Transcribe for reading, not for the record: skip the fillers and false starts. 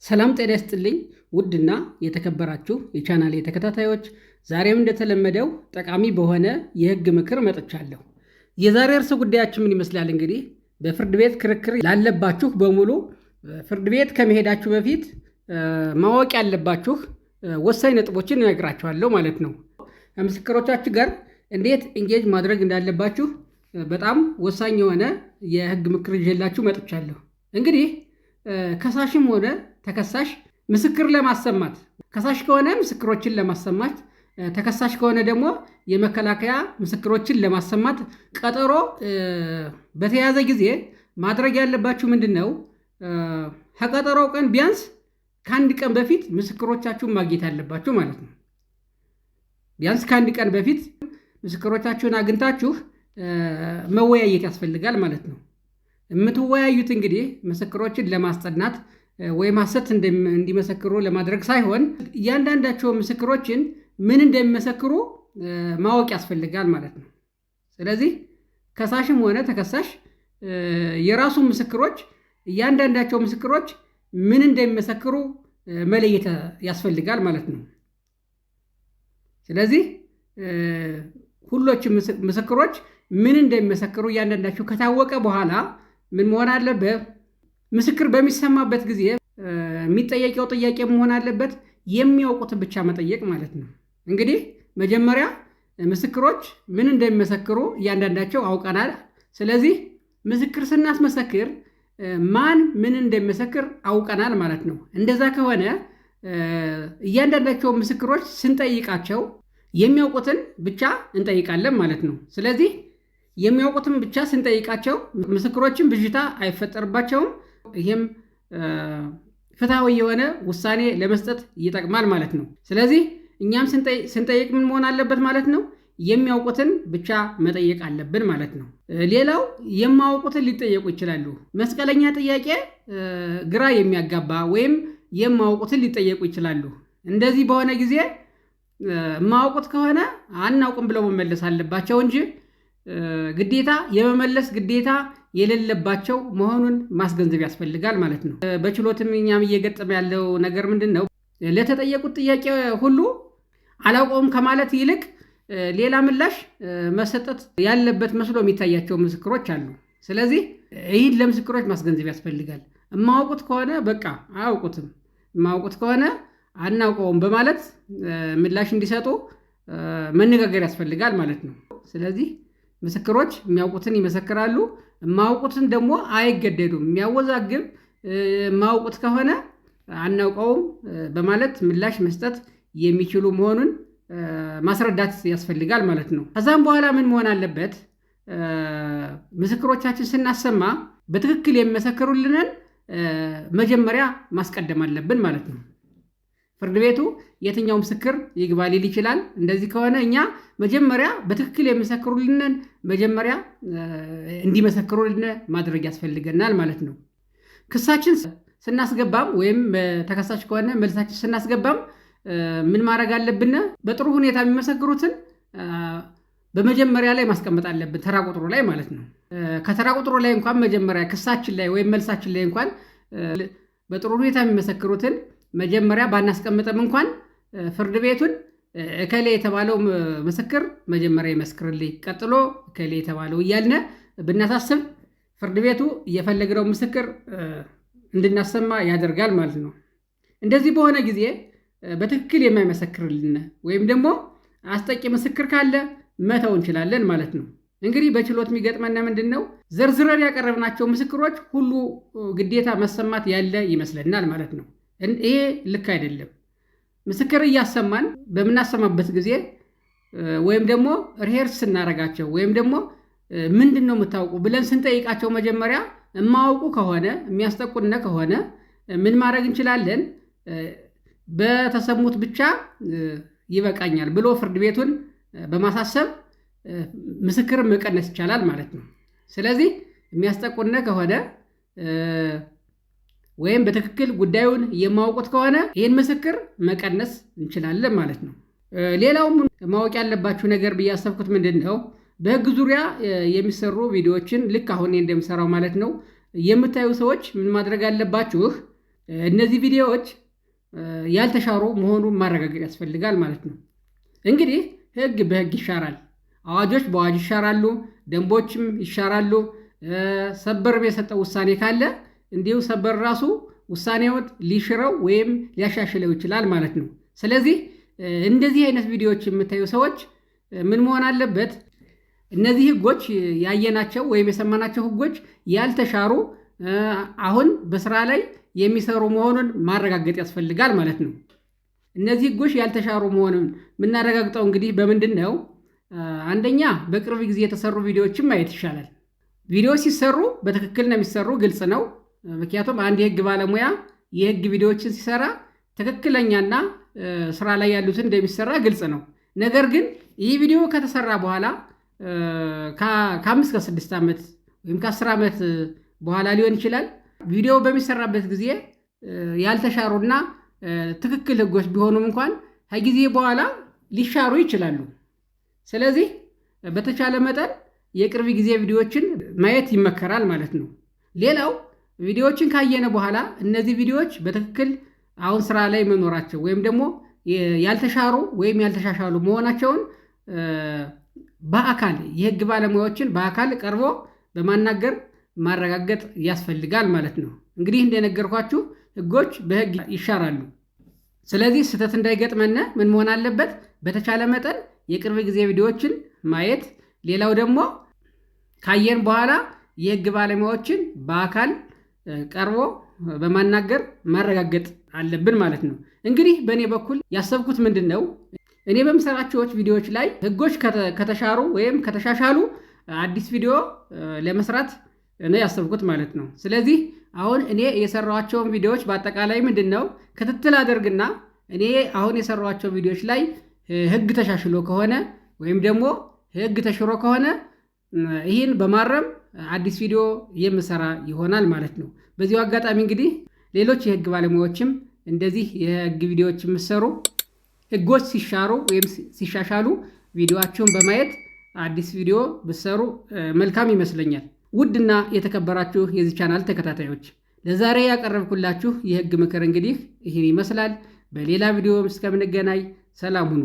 ሰላም ጤና ይስጥልኝ ውድና የተከበራችሁ የቻናሌ ተከታታዮች፣ ዛሬም እንደተለመደው ጠቃሚ በሆነ የህግ ምክር መጥቻለሁ። የዛሬ ርዕሰ ጉዳያችን ምን ይመስላል? እንግዲህ በፍርድ ቤት ክርክር ላለባችሁ በሙሉ ፍርድ ቤት ከመሄዳችሁ በፊት ማወቅ ያለባችሁ ወሳኝ ነጥቦችን እነግራችኋለሁ ማለት ነው። ከምስክሮቻችሁ ጋር እንዴት ኢንጌጅ ማድረግ እንዳለባችሁ በጣም ወሳኝ የሆነ የህግ ምክር ይዤላችሁ መጥቻለሁ። እንግዲህ ከሳሽም ሆነ ተከሳሽ ምስክር ለማሰማት፣ ከሳሽ ከሆነ ምስክሮችን ለማሰማት፣ ተከሳሽ ከሆነ ደግሞ የመከላከያ ምስክሮችን ለማሰማት ቀጠሮ በተያዘ ጊዜ ማድረግ ያለባችሁ ምንድን ነው? ከቀጠሮው ቀን ቢያንስ ከአንድ ቀን በፊት ምስክሮቻችሁን ማግኘት አለባችሁ ማለት ነው። ቢያንስ ከአንድ ቀን በፊት ምስክሮቻችሁን አግኝታችሁ መወያየት ያስፈልጋል ማለት ነው። የምትወያዩት እንግዲህ ምስክሮችን ለማስጠናት ወይም ሐሰት እንዲመሰክሩ ለማድረግ ሳይሆን እያንዳንዳቸው ምስክሮችን ምን እንደሚመሰክሩ ማወቅ ያስፈልጋል ማለት ነው። ስለዚህ ከሳሽም ሆነ ተከሳሽ የራሱ ምስክሮች እያንዳንዳቸው ምስክሮች ምን እንደሚመሰክሩ መለየት ያስፈልጋል ማለት ነው። ስለዚህ ሁሎችም ምስክሮች ምን እንደሚመሰክሩ እያንዳንዳቸው ከታወቀ በኋላ ምን መሆን አለበት? ምስክር በሚሰማበት ጊዜ የሚጠየቀው ጥያቄ መሆን አለበት የሚያውቁትን ብቻ መጠየቅ ማለት ነው። እንግዲህ መጀመሪያ ምስክሮች ምን እንደሚመሰክሩ እያንዳንዳቸው አውቀናል። ስለዚህ ምስክር ስናስመሰክር ማን ምን እንደሚመሰክር አውቀናል ማለት ነው። እንደዛ ከሆነ እያንዳንዳቸው ምስክሮች ስንጠይቃቸው የሚያውቁትን ብቻ እንጠይቃለን ማለት ነው። ስለዚህ የሚያውቁትን ብቻ ስንጠይቃቸው ምስክሮችን ብዥታ አይፈጠርባቸውም። ይህም ፍትሐዊ የሆነ ውሳኔ ለመስጠት ይጠቅማል ማለት ነው። ስለዚህ እኛም ስንጠይቅ ምን መሆን አለበት ማለት ነው? የሚያውቁትን ብቻ መጠየቅ አለብን ማለት ነው። ሌላው የማያውቁትን ሊጠየቁ ይችላሉ። መስቀለኛ ጥያቄ ግራ የሚያጋባ ወይም የማያውቁትን ሊጠየቁ ይችላሉ። እንደዚህ በሆነ ጊዜ የማያውቁት ከሆነ አናውቅም ብለው መመለስ አለባቸው እንጂ ግዴታ የመመለስ ግዴታ የሌለባቸው መሆኑን ማስገንዘብ ያስፈልጋል ማለት ነው። በችሎትም እኛም እየገጠመ ያለው ነገር ምንድን ነው? ለተጠየቁት ጥያቄ ሁሉ አላውቀውም ከማለት ይልቅ ሌላ ምላሽ መሰጠት ያለበት መስሎ የሚታያቸው ምስክሮች አሉ። ስለዚህ ይህን ለምስክሮች ማስገንዘብ ያስፈልጋል። የማያውቁት ከሆነ በቃ አያውቁትም፣ የማያውቁት ከሆነ አናውቀውም በማለት ምላሽ እንዲሰጡ መነጋገር ያስፈልጋል ማለት ነው። ስለዚህ ምስክሮች የሚያውቁትን ይመሰክራሉ፣ የማያውቁትን ደግሞ አይገደዱም። የሚያወዛግብ የማያውቁት ከሆነ አናውቀውም በማለት ምላሽ መስጠት የሚችሉ መሆኑን ማስረዳት ያስፈልጋል ማለት ነው። ከዛም በኋላ ምን መሆን አለበት? ምስክሮቻችን ስናሰማ በትክክል የሚመሰክሩልንን መጀመሪያ ማስቀደም አለብን ማለት ነው። ፍርድ ቤቱ የትኛው ምስክር ይግባ ሊል ይችላል። እንደዚህ ከሆነ እኛ መጀመሪያ በትክክል የሚመሰክሩልንን መጀመሪያ እንዲመሰክሩልን ማድረግ ያስፈልገናል ማለት ነው። ክሳችን ስናስገባም ወይም ተከሳሽ ከሆነ መልሳችን ስናስገባም ምን ማድረግ አለብን? በጥሩ ሁኔታ የሚመሰክሩትን በመጀመሪያ ላይ ማስቀመጥ አለብን፣ ተራ ቁጥሩ ላይ ማለት ነው። ከተራ ቁጥሩ ላይ እንኳን መጀመሪያ ክሳችን ላይ ወይም መልሳችን ላይ እንኳን በጥሩ ሁኔታ የሚመሰክሩትን መጀመሪያ ባናስቀምጥም እንኳን ፍርድ ቤቱን እከሌ የተባለው ምስክር መጀመሪያ ይመስክርልኝ፣ ቀጥሎ እከሌ የተባለው እያልነ ብናሳስብ ፍርድ ቤቱ እየፈለግነው ምስክር እንድናሰማ ያደርጋል ማለት ነው። እንደዚህ በሆነ ጊዜ በትክክል የማይመሰክርልን ወይም ደግሞ አስጠቂ ምስክር ካለ መተው እንችላለን ማለት ነው። እንግዲህ በችሎት የሚገጥመን ምንድን ነው? ዘርዝረን ያቀረብናቸው ምስክሮች ሁሉ ግዴታ መሰማት ያለ ይመስለናል ማለት ነው። ይሄ ልክ አይደለም። ምስክር እያሰማን በምናሰማበት ጊዜ ወይም ደግሞ ሪሄርስ ስናረጋቸው ወይም ደግሞ ምንድን ነው የምታውቁ ብለን ስንጠይቃቸው መጀመሪያ የማያውቁ ከሆነ የሚያስጠቁነ ከሆነ ምን ማድረግ እንችላለን? በተሰሙት ብቻ ይበቃኛል ብሎ ፍርድ ቤቱን በማሳሰብ ምስክር መቀነስ ይቻላል ማለት ነው። ስለዚህ የሚያስጠቁነ ከሆነ ወይም በትክክል ጉዳዩን የማውቁት ከሆነ ይህን ምስክር መቀነስ እንችላለን ማለት ነው። ሌላውም ማወቅ ያለባችሁ ነገር ብዬ ያሰብኩት ምንድን ነው? በህግ ዙሪያ የሚሰሩ ቪዲዮዎችን ልክ አሁን እንደምሰራው ማለት ነው የምታዩ ሰዎች ምን ማድረግ አለባችሁ? እነዚህ ቪዲዮዎች ያልተሻሩ መሆኑን ማረጋገጥ ያስፈልጋል ማለት ነው። እንግዲህ ህግ በህግ ይሻራል፣ አዋጆች በአዋጅ ይሻራሉ፣ ደንቦችም ይሻራሉ። ሰበር የሰጠው ውሳኔ ካለ እንዲሁ ሰበር ራሱ ውሳኔውን ሊሽረው ወይም ሊያሻሽለው ይችላል ማለት ነው። ስለዚህ እንደዚህ አይነት ቪዲዮዎች የምታዩ ሰዎች ምን መሆን አለበት? እነዚህ ህጎች ያየናቸው ወይም የሰማናቸው ህጎች ያልተሻሩ አሁን በስራ ላይ የሚሰሩ መሆኑን ማረጋገጥ ያስፈልጋል ማለት ነው። እነዚህ ህጎች ያልተሻሩ መሆኑን የምናረጋግጠው እንግዲህ በምንድን ነው? አንደኛ በቅርብ ጊዜ የተሰሩ ቪዲዮዎችን ማየት ይሻላል። ቪዲዮዎች ሲሰሩ በትክክል ነው የሚሰሩ፣ ግልጽ ነው። ምክንያቱም አንድ የህግ ባለሙያ የህግ ቪዲዮዎችን ሲሰራ ትክክለኛና ስራ ላይ ያሉትን እንደሚሰራ ግልጽ ነው። ነገር ግን ይህ ቪዲዮ ከተሰራ በኋላ ከ5 ከ6 ዓመት ወይም ከ10 ዓመት በኋላ ሊሆን ይችላል። ቪዲዮ በሚሰራበት ጊዜ ያልተሻሩና ትክክል ህጎች ቢሆኑም እንኳን ከጊዜ በኋላ ሊሻሩ ይችላሉ። ስለዚህ በተቻለ መጠን የቅርብ ጊዜ ቪዲዮዎችን ማየት ይመከራል ማለት ነው። ሌላው ቪዲዮዎችን ካየነ በኋላ እነዚህ ቪዲዮዎች በትክክል አሁን ስራ ላይ መኖራቸው ወይም ደግሞ ያልተሻሩ ወይም ያልተሻሻሉ መሆናቸውን በአካል የህግ ባለሙያዎችን በአካል ቀርቦ በማናገር ማረጋገጥ ያስፈልጋል ማለት ነው። እንግዲህ እንደነገርኳችሁ ህጎች በህግ ይሻራሉ። ስለዚህ ስህተት እንዳይገጥመን ምን መሆን አለበት? በተቻለ መጠን የቅርብ ጊዜ ቪዲዮዎችን ማየት፣ ሌላው ደግሞ ካየን በኋላ የህግ ባለሙያዎችን በአካል ቀርቦ በማናገር ማረጋገጥ አለብን ማለት ነው። እንግዲህ በእኔ በኩል ያሰብኩት ምንድን ነው? እኔ በምሰራቸው ቪዲዮዎች ላይ ህጎች ከተሻሩ ወይም ከተሻሻሉ አዲስ ቪዲዮ ለመስራት ነው ያሰብኩት ማለት ነው። ስለዚህ አሁን እኔ የሰራኋቸውን ቪዲዮዎች በአጠቃላይ ምንድን ነው ክትትል አደርግና እኔ አሁን የሰራኋቸው ቪዲዮዎች ላይ ህግ ተሻሽሎ ከሆነ ወይም ደግሞ ህግ ተሽሮ ከሆነ ይህን በማረም አዲስ ቪዲዮ የምሰራ ይሆናል ማለት ነው። በዚሁ አጋጣሚ እንግዲህ ሌሎች የህግ ባለሙያዎችም እንደዚህ የህግ ቪዲዮዎች የምሰሩ ህጎች ሲሻሩ ወይም ሲሻሻሉ ቪዲዮአቸውን በማየት አዲስ ቪዲዮ ብሰሩ መልካም ይመስለኛል። ውድና የተከበራችሁ የዚህ ቻናል ተከታታዮች ለዛሬ ያቀረብኩላችሁ የህግ ምክር እንግዲህ ይህን ይመስላል። በሌላ ቪዲዮ እስከምንገናኝ ሰላም ሁኑ።